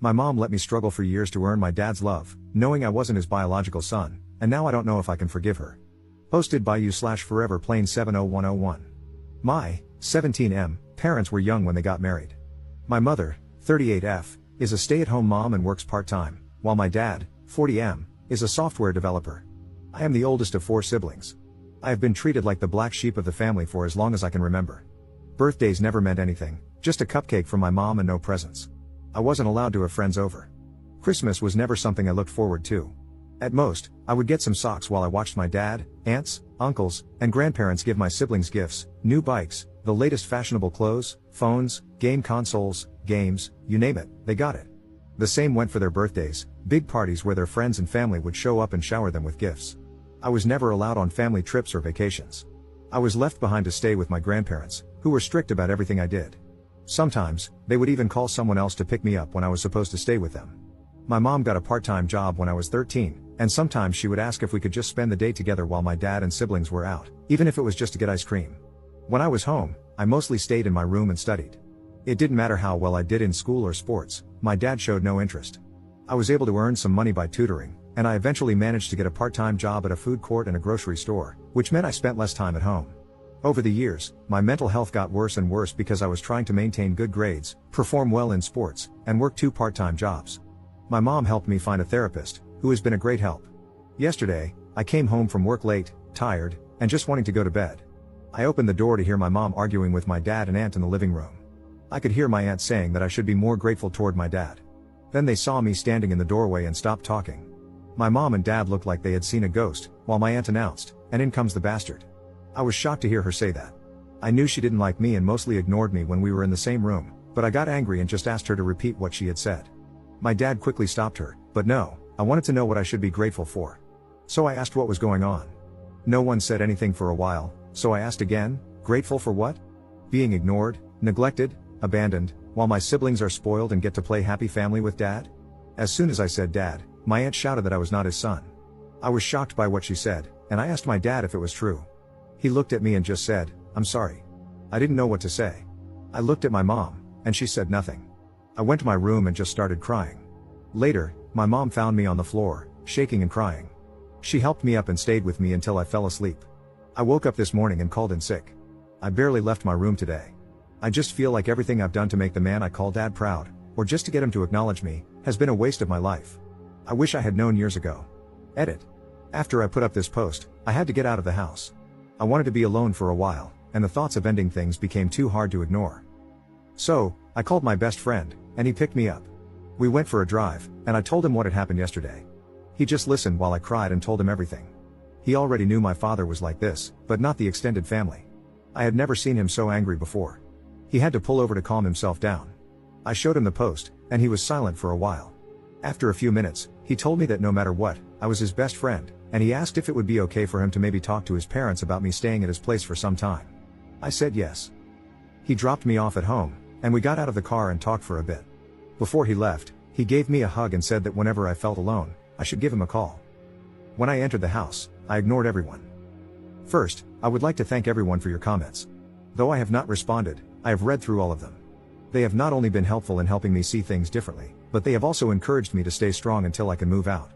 My mom let me struggle for years to earn my dad's love, knowing I wasn't his biological son, and now I don't know if I can forgive her. Posted by you/foreverplane70101. My 17M parents were young when they got married. My mother, 38F, is a stay-at-home mom and works part-time, while my dad, 40M, is a software developer. I am the oldest of 4 siblings. I have been treated like the black sheep of the family for as long as I can remember. Birthdays never meant anything, just a cupcake from my mom and no presents. I wasn't allowed to have friends over. Christmas was never something I looked forward to. At most, I would get some socks while I watched my dad, aunts, uncles, and grandparents give my siblings gifts, new bikes, the latest fashionable clothes, phones, game consoles, games, you name it, they got it. The same went for their birthdays, big parties where their friends and family would show up and shower them with gifts. I was never allowed on family trips or vacations. I was left behind to stay with my grandparents, who were strict about everything I did. Sometimes, they would even call someone else to pick me up when I was supposed to stay with them. My mom got a part-time job when I was 13, and sometimes she would ask if we could just spend the day together while my dad and siblings were out, even if it was just to get ice cream. When I was home, I mostly stayed in my room and studied. It didn't matter how well I did in school or sports, my dad showed no interest. I was able to earn some money by tutoring, and I eventually managed to get a part-time job at a food court and a grocery store, which meant I spent less time at home. Over the years, my mental health got worse and worse because I was trying to maintain good grades, perform well in sports, and work 2 part-time jobs. My mom helped me find a therapist, who has been a great help. Yesterday, I came home from work late, tired, and just wanting to go to bed. I opened the door to hear my mom arguing with my dad and aunt in the living room. I could hear my aunt saying that I should be more grateful toward my dad. Then they saw me standing in the doorway and stopped talking. My mom and dad looked like they had seen a ghost, while my aunt announced, "And in comes the bastard." I was shocked to hear her say that. I knew she didn't like me and mostly ignored me when we were in the same room, but I got angry and just asked her to repeat what she had said. My dad quickly stopped her, but no, I wanted to know what I should be grateful for. So I asked what was going on. No one said anything for a while, so I asked again, grateful for what? Being ignored, neglected, abandoned, while my siblings are spoiled and get to play happy family with dad? As soon as I said dad, my aunt shouted that I was not his son. I was shocked by what she said, and I asked my dad if it was true. He looked at me and just said, "I'm sorry." I didn't know what to say. I looked at my mom, and she said nothing. I went to my room and just started crying. Later, my mom found me on the floor, shaking and crying. She helped me up and stayed with me until I fell asleep. I woke up this morning and called in sick. I barely left my room today. I just feel like everything I've done to make the man I call dad proud, or just to get him to acknowledge me, has been a waste of my life. I wish I had known years ago. Edit. After I put up this post, I had to get out of the house. I wanted to be alone for a while, and the thoughts of ending things became too hard to ignore. So, I called my best friend, and he picked me up. We went for a drive, and I told him what had happened yesterday. He just listened while I cried and told him everything. He already knew my father was like this, but not the extended family. I had never seen him so angry before. He had to pull over to calm himself down. I showed him the post, and he was silent for a while. After a few minutes, he told me that no matter what, I was his best friend, and he asked if it would be okay for him to maybe talk to his parents about me staying at his place for some time. I said yes. He dropped me off at home, and we got out of the car and talked for a bit. Before he left, he gave me a hug and said that whenever I felt alone, I should give him a call. When I entered the house, I ignored everyone. First, I would like to thank everyone for your comments. Though I have not responded, I have read through all of them. They have not only been helpful in helping me see things differently, but they have also encouraged me to stay strong until I can move out.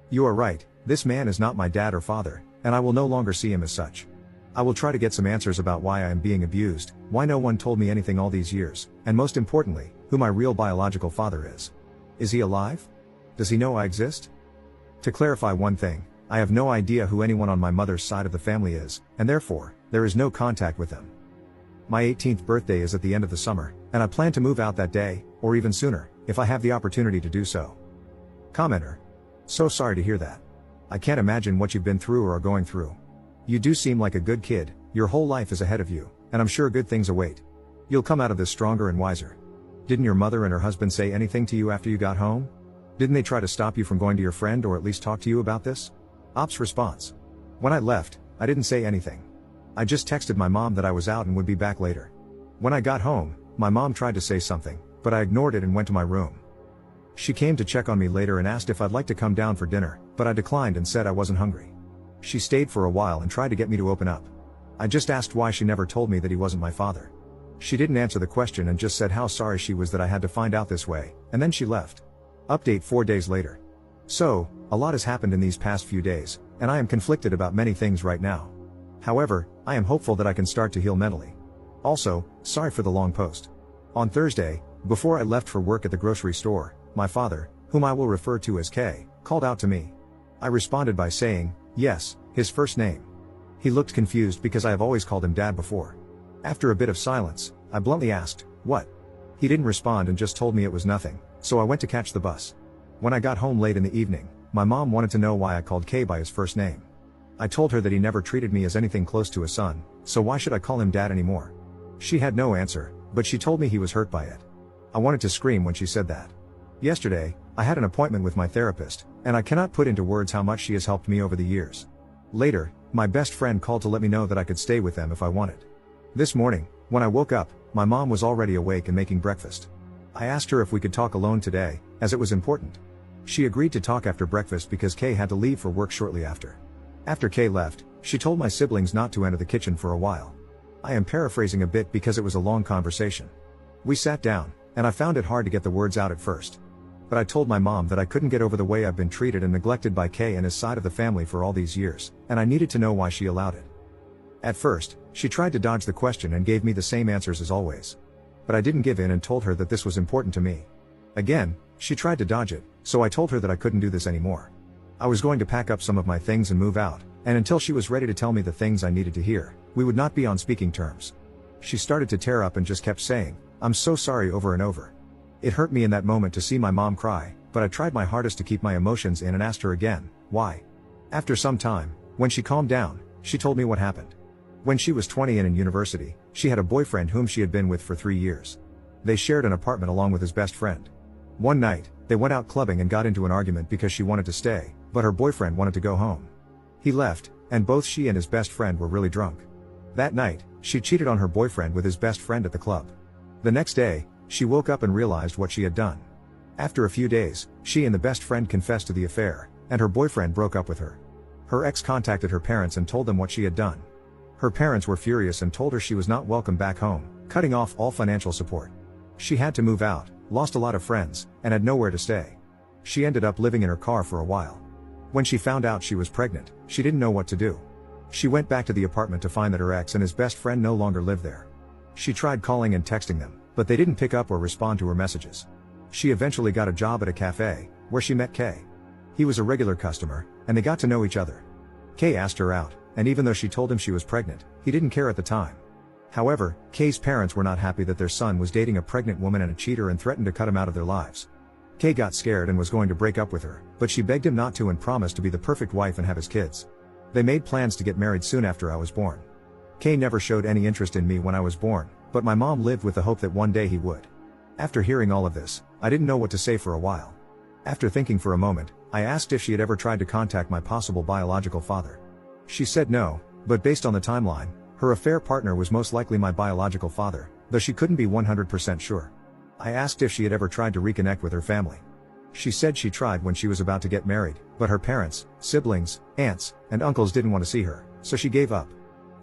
You are right, this man is not my dad or father, and I will no longer see him as such. I will try to get some answers about why I am being abused, why no one told me anything all these years, and most importantly, who my real biological father is. Is he alive? Does he know I exist? To clarify one thing, I have no idea who anyone on my mother's side of the family is, and therefore, there is no contact with them. My 18th birthday is at the end of the summer, and I plan to move out that day, or even sooner, if I have the opportunity to do so. Commenter. So sorry to hear that. I can't imagine what you've been through or are going through. You do seem like a good kid, your whole life is ahead of you, and I'm sure good things await. You'll come out of this stronger and wiser. Didn't your mother and her husband say anything to you after you got home? Didn't they try to stop you from going to your friend or at least talk to you about this? Ops response. When I left, I didn't say anything. I just texted my mom that I was out and would be back later. When I got home, my mom tried to say something, but I ignored it and went to my room. She came to check on me later and asked if I'd like to come down for dinner, but I declined and said I wasn't hungry. She stayed for a while and tried to get me to open up. I just asked why she never told me that he wasn't my father. She didn't answer the question and just said how sorry she was that I had to find out this way, and then she left. Update 4 days later. So, a lot has happened in these past few days, and I am conflicted about many things right now. However, I am hopeful that I can start to heal mentally. Also, sorry for the long post. On Thursday, before I left for work at the grocery store, my father, whom I will refer to as K, called out to me. I responded by saying, yes, his first name. He looked confused because I have always called him Dad before. After a bit of silence, I bluntly asked, what? He didn't respond and just told me it was nothing, so I went to catch the bus. When I got home late in the evening, my mom wanted to know why I called K by his first name. I told her that he never treated me as anything close to a son, so why should I call him Dad anymore? She had no answer, but she told me he was hurt by it. I wanted to scream when she said that. Yesterday, I had an appointment with my therapist, and I cannot put into words how much she has helped me over the years. Later, my best friend called to let me know that I could stay with them if I wanted. This morning, when I woke up, my mom was already awake and making breakfast. I asked her if we could talk alone today, as it was important. She agreed to talk after breakfast because Kay had to leave for work shortly after. After Kay left, she told my siblings not to enter the kitchen for a while. I am paraphrasing a bit because it was a long conversation. We sat down, and I found it hard to get the words out at first. But I told my mom that I couldn't get over the way I've been treated and neglected by Kay and his side of the family for all these years, and I needed to know why she allowed it. At first, she tried to dodge the question and gave me the same answers as always. But I didn't give in and told her that this was important to me. Again, she tried to dodge it, so I told her that I couldn't do this anymore. I was going to pack up some of my things and move out, and until she was ready to tell me the things I needed to hear, we would not be on speaking terms. She started to tear up and just kept saying, "I'm so sorry," over and over. It hurt me in that moment to see my mom cry, but I tried my hardest to keep my emotions in and asked her again, why? After some time, when she calmed down, she told me what happened. When she was 20 and in university, she had a boyfriend whom she had been with for 3 years. They shared an apartment along with his best friend. One night, they went out clubbing and got into an argument because she wanted to stay, but her boyfriend wanted to go home. He left, and both she and his best friend were really drunk. That night, she cheated on her boyfriend with his best friend at the club. The next day, she woke up and realized what she had done. After a few days, she and the best friend confessed to the affair, and her boyfriend broke up with her. Her ex contacted her parents and told them what she had done. Her parents were furious and told her she was not welcome back home, cutting off all financial support. She had to move out, lost a lot of friends, and had nowhere to stay. She ended up living in her car for a while. When she found out she was pregnant, she didn't know what to do. She went back to the apartment to find that her ex and his best friend no longer lived there. She tried calling and texting them, but they didn't pick up or respond to her messages. She eventually got a job at a cafe, where she met Kay. He was a regular customer, and they got to know each other. Kay asked her out, and even though she told him she was pregnant, he didn't care at the time. However, Kay's parents were not happy that their son was dating a pregnant woman and a cheater and threatened to cut him out of their lives. Kay got scared and was going to break up with her, but she begged him not to and promised to be the perfect wife and have his kids. They made plans to get married soon after I was born. Kay never showed any interest in me when I was born, but my mom lived with the hope that one day he would. After hearing all of this, I didn't know what to say for a while. After thinking for a moment, I asked if she had ever tried to contact my possible biological father. She said no, but based on the timeline, her affair partner was most likely my biological father, though she couldn't be 100% sure. I asked if she had ever tried to reconnect with her family. She said she tried when she was about to get married, but her parents, siblings, aunts, and uncles didn't want to see her, so she gave up.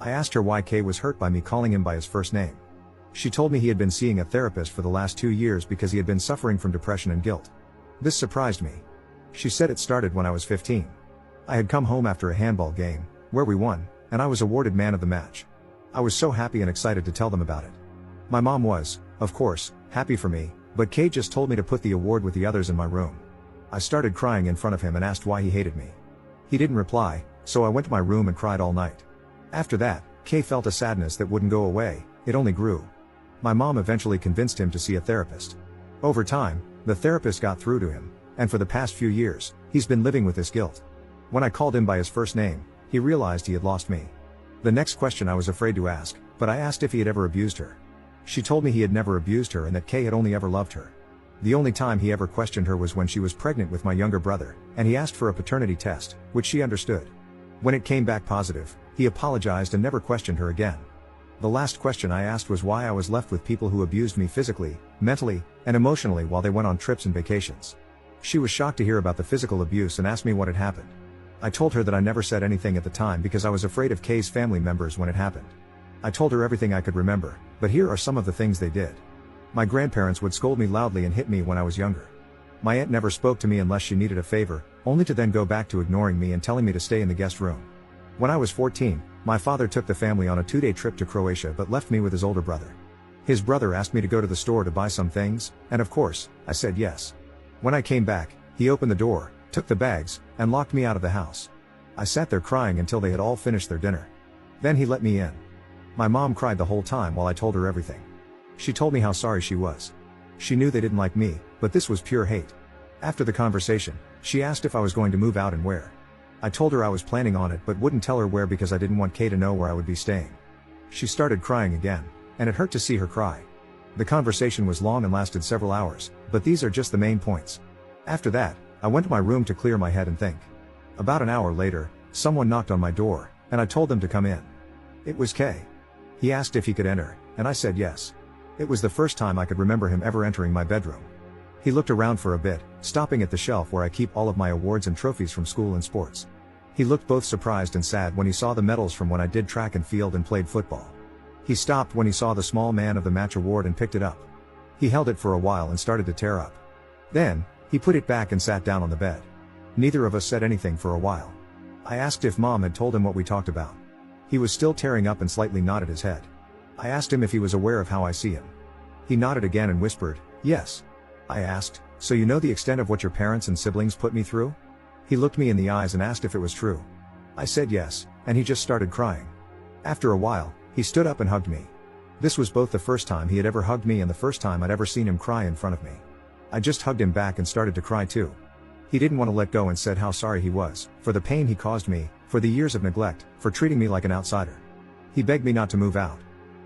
I asked her why Kay was hurt by me calling him by his first name. She told me he had been seeing a therapist for the last 2 years because he had been suffering from depression and guilt. This surprised me. She said it started when I was 15. I had come home after a handball game, where we won, and I was awarded man of the match. I was so happy and excited to tell them about it. My mom was, of course, happy for me, but Kay just told me to put the award with the others in my room. I started crying in front of him and asked why he hated me. He didn't reply, so I went to my room and cried all night. After that, Kay felt a sadness that wouldn't go away, it only grew. My mom eventually convinced him to see a therapist. Over time, the therapist got through to him, and for the past few years, he's been living with this guilt. When I called him by his first name, he realized he had lost me. The next question I was afraid to ask, but I asked if he had ever abused her. She told me he had never abused her and that Kay had only ever loved her. The only time he ever questioned her was when she was pregnant with my younger brother, and he asked for a paternity test, which she understood. When it came back positive, he apologized and never questioned her again. The last question I asked was why I was left with people who abused me physically, mentally, and emotionally while they went on trips and vacations. She was shocked to hear about the physical abuse and asked me what had happened. I told her that I never said anything at the time because I was afraid of Kay's family members when it happened. I told her everything I could remember, but here are some of the things they did. My grandparents would scold me loudly and hit me when I was younger. My aunt never spoke to me unless she needed a favor, only to then go back to ignoring me and telling me to stay in the guest room. When I was 14, my father took the family on a 2-day trip to Croatia but left me with his older brother. His brother asked me to go to the store to buy some things, and of course, I said yes. When I came back, he opened the door, took the bags, and locked me out of the house. I sat there crying until they had all finished their dinner. Then he let me in. My mom cried the whole time while I told her everything. She told me how sorry she was. She knew they didn't like me, but this was pure hate. After the conversation, she asked if I was going to move out and where. I told her I was planning on it but wouldn't tell her where because I didn't want Kay to know where I would be staying. She started crying again, and it hurt to see her cry. The conversation was long and lasted several hours, but these are just the main points. After that, I went to my room to clear my head and think. About an hour later, someone knocked on my door, and I told them to come in. It was Kay. He asked if he could enter, and I said yes. It was the first time I could remember him ever entering my bedroom. He looked around for a bit, stopping at the shelf where I keep all of my awards and trophies from school and sports. He looked both surprised and sad when he saw the medals from when I did track and field and played football. He stopped when he saw the small man of the match award and picked it up. He held it for a while and started to tear up. Then, he put it back and sat down on the bed. Neither of us said anything for a while. I asked if Mom had told him what we talked about. He was still tearing up and slightly nodded his head. I asked him if he was aware of how I see him. He nodded again and whispered, "Yes." I asked, "So you know the extent of what your parents and siblings put me through?" He looked me in the eyes and asked if it was true. I said yes, and he just started crying. After a while, he stood up and hugged me. This was both the first time he had ever hugged me and the first time I'd ever seen him cry in front of me. I just hugged him back and started to cry too. He didn't want to let go and said how sorry he was, for the pain he caused me, for the years of neglect, for treating me like an outsider. He begged me not to move out.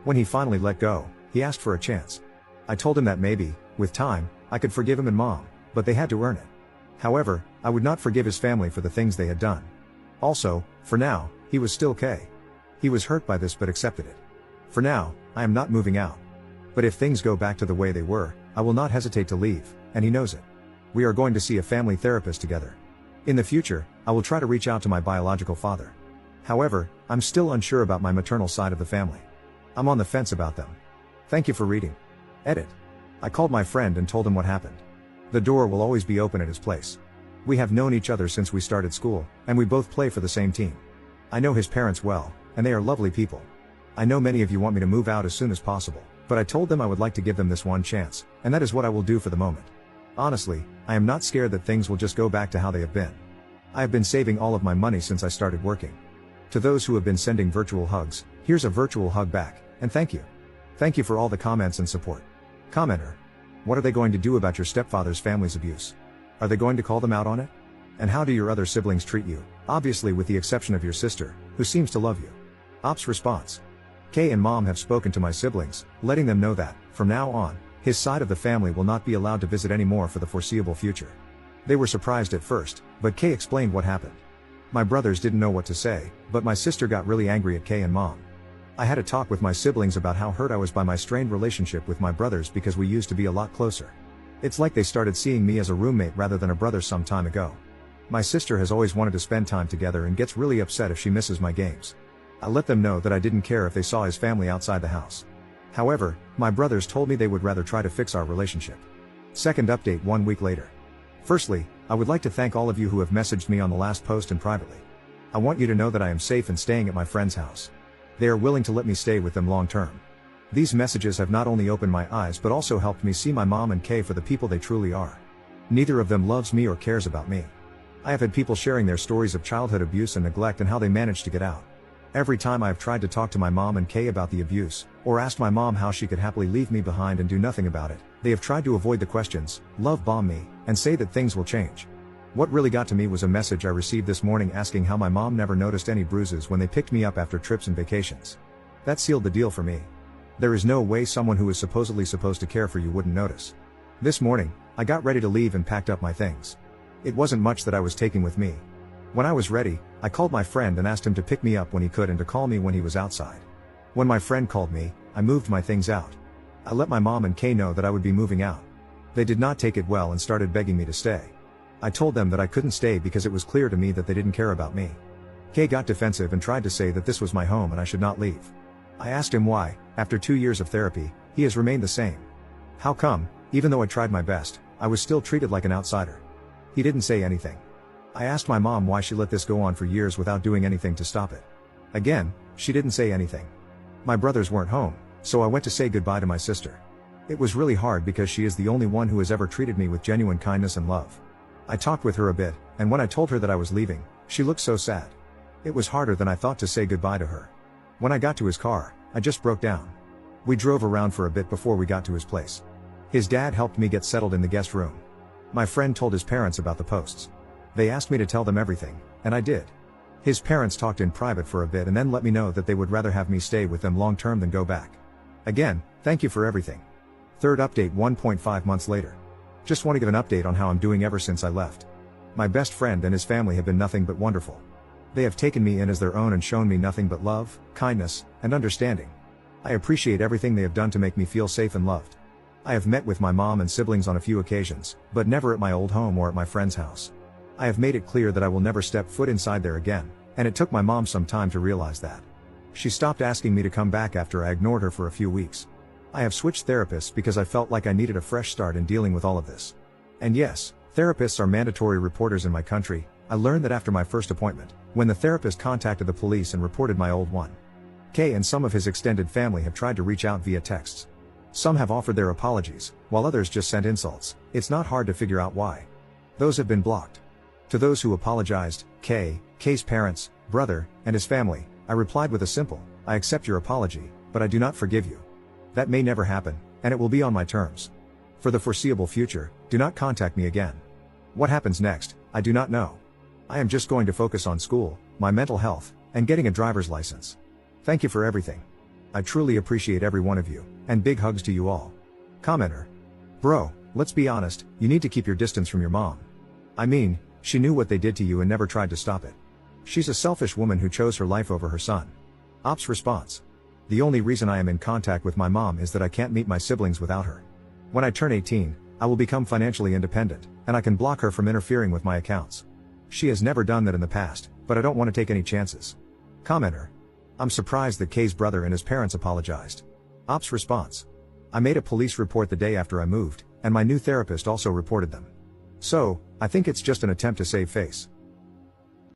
When he finally let go, he asked for a chance. I told him that maybe, with time, I could forgive him and Mom, but they had to earn it. However, I would not forgive his family for the things they had done. Also, for now, he was still Kay. He was hurt by this but accepted it. For now, I am not moving out. But if things go back to the way they were, I will not hesitate to leave, and he knows it. We are going to see a family therapist together. In the future, I will try to reach out to my biological father. However, I'm still unsure about my maternal side of the family. I'm on the fence about them. Thank you for reading. Edit. I called my friend and told him what happened. The door will always be open at his place. We have known each other since we started school, and we both play for the same team. I know his parents well, and they are lovely people. I know many of you want me to move out as soon as possible, but I told them I would like to give them this one chance, and that is what I will do for the moment. Honestly, I am not scared that things will just go back to how they have been. I have been saving all of my money since I started working. To those who have been sending virtual hugs, here's a virtual hug back, and thank you. Thank you for all the comments and support. Commenter. What are they going to do about your stepfather's family's abuse? Are they going to call them out on it? And how do your other siblings treat you, obviously with the exception of your sister, who seems to love you? Ops response. Kay and Mom have spoken to my siblings, letting them know that, from now on, his side of the family will not be allowed to visit anymore for the foreseeable future. They were surprised at first, but Kay explained what happened. My brothers didn't know what to say, but my sister got really angry at Kay and Mom. I had a talk with my siblings about how hurt I was by my strained relationship with my brothers because we used to be a lot closer. It's like they started seeing me as a roommate rather than a brother some time ago. My sister has always wanted to spend time together and gets really upset if she misses my games. I let them know that I didn't care if they saw his family outside the house. However, my brothers told me they would rather try to fix our relationship. Second update 1 week later. Firstly, I would like to thank all of you who have messaged me on the last post and privately. I want you to know that I am safe and staying at my friend's house. They are willing to let me stay with them long term. These messages have not only opened my eyes but also helped me see my mom and Kay for the people they truly are. Neither of them loves me or cares about me. I have had people sharing their stories of childhood abuse and neglect and how they managed to get out. Every time I have tried to talk to my mom and Kay about the abuse, or asked my mom how she could happily leave me behind and do nothing about it, they have tried to avoid the questions, love bomb me, and say that things will change. What really got to me was a message I received this morning asking how my mom never noticed any bruises when they picked me up after trips and vacations. That sealed the deal for me. There is no way someone who is supposedly supposed to care for you wouldn't notice. This morning, I got ready to leave and packed up my things. It wasn't much that I was taking with me. When I was ready, I called my friend and asked him to pick me up when he could and to call me when he was outside. When my friend called me, I moved my things out. I let my mom and Kay know that I would be moving out. They did not take it well and started begging me to stay. I told them that I couldn't stay because it was clear to me that they didn't care about me. Kay got defensive and tried to say that this was my home and I should not leave. I asked him why, after 2 years of therapy, he has remained the same. How come, even though I tried my best, I was still treated like an outsider? He didn't say anything. I asked my mom why she let this go on for years without doing anything to stop it. Again, she didn't say anything. My brothers weren't home, so I went to say goodbye to my sister. It was really hard because she is the only one who has ever treated me with genuine kindness and love. I talked with her a bit, and when I told her that I was leaving, she looked so sad. It was harder than I thought to say goodbye to her. When I got to his car, I just broke down. We drove around for a bit before we got to his place. His dad helped me get settled in the guest room. My friend told his parents about the posts. They asked me to tell them everything, and I did. His parents talked in private for a bit and then let me know that they would rather have me stay with them long term than go back. Again, thank you for everything. Third update 1.5 months later. Just want to give an update on how I'm doing ever since I left. My best friend and his family have been nothing but wonderful. They have taken me in as their own and shown me nothing but love, kindness, and understanding. I appreciate everything they have done to make me feel safe and loved. I have met with my mom and siblings on a few occasions, but never at my old home or at my friend's house. I have made it clear that I will never step foot inside there again, and it took my mom some time to realize that. She stopped asking me to come back after I ignored her for a few weeks. I have switched therapists because I felt like I needed a fresh start in dealing with all of this. And yes, therapists are mandatory reporters in my country. I learned that after my first appointment, when the therapist contacted the police and reported my old one. K and some of his extended family have tried to reach out via texts. Some have offered their apologies, while others just sent insults. It's not hard to figure out why. Those have been blocked. To those who apologized, K's parents, brother, and his family, I replied with a simple, I accept your apology, but I do not forgive you. That may never happen, and it will be on my terms. For the foreseeable future, do not contact me again. What happens next, I do not know. I am just going to focus on school, my mental health, and getting a driver's license. Thank you for everything. I truly appreciate every one of you, and big hugs to you all. Commenter. Bro, let's be honest, you need to keep your distance from your mom. I mean, she knew what they did to you and never tried to stop it. She's a selfish woman who chose her life over her son. Ops response. The only reason I am in contact with my mom is that I can't meet my siblings without her. When I turn 18, I will become financially independent, and I can block her from interfering with my accounts. She has never done that in the past, but I don't want to take any chances. Commenter. I'm surprised that K's brother and his parents apologized. Ops response. I made a police report the day after I moved, and my new therapist also reported them. So, I think it's just an attempt to save face.